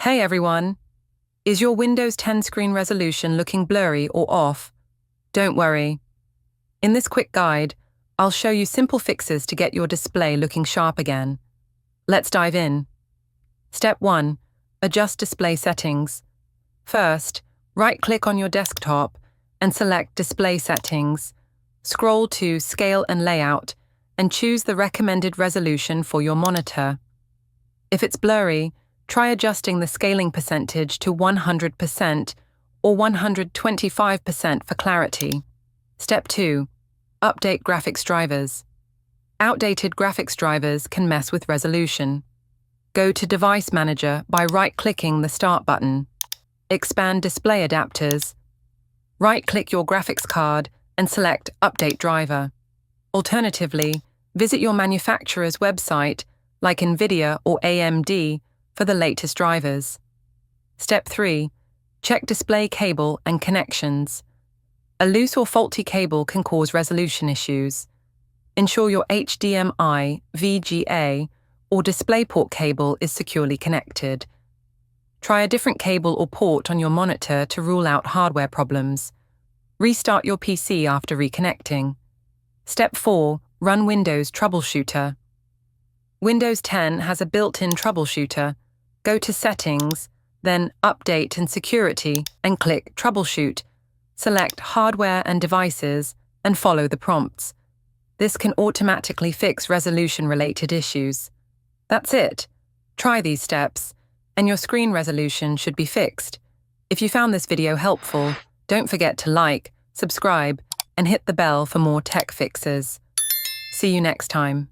Hey everyone! Is your Windows 10 screen resolution looking blurry or off? Don't worry. In this quick guide, I'll show you simple fixes to get your display looking sharp again. Let's dive in. Step 1. Adjust display settings. First, right-click on your desktop and select Display Settings. Scroll to Scale and Layout and choose the recommended resolution for your monitor. If it's blurry, try adjusting the scaling percentage to 100% or 125% for clarity. Step 2. Update graphics drivers. Outdated graphics drivers can mess with resolution. Go to Device Manager by right-clicking the Start button. Expand Display Adapters. Right-click your graphics card and select Update Driver. Alternatively, visit your manufacturer's website, like NVIDIA or AMD, for the latest drivers. Step 3. Check display cable and connections. A loose or faulty cable can cause resolution issues. Ensure your HDMI, VGA, or DisplayPort cable is securely connected. Try a different cable or port on your monitor to rule out hardware problems. Restart your PC after reconnecting. Step 4. Run Windows Troubleshooter. Windows 10 has a built-in troubleshooter. Go to Settings, then Update and Security, and click Troubleshoot. Select Hardware and Devices, and follow the prompts. This can automatically fix resolution-related issues. That's it. Try these steps, and your screen resolution should be fixed. If you found this video helpful, don't forget to like, subscribe, and hit the bell for more tech fixes. See you next time.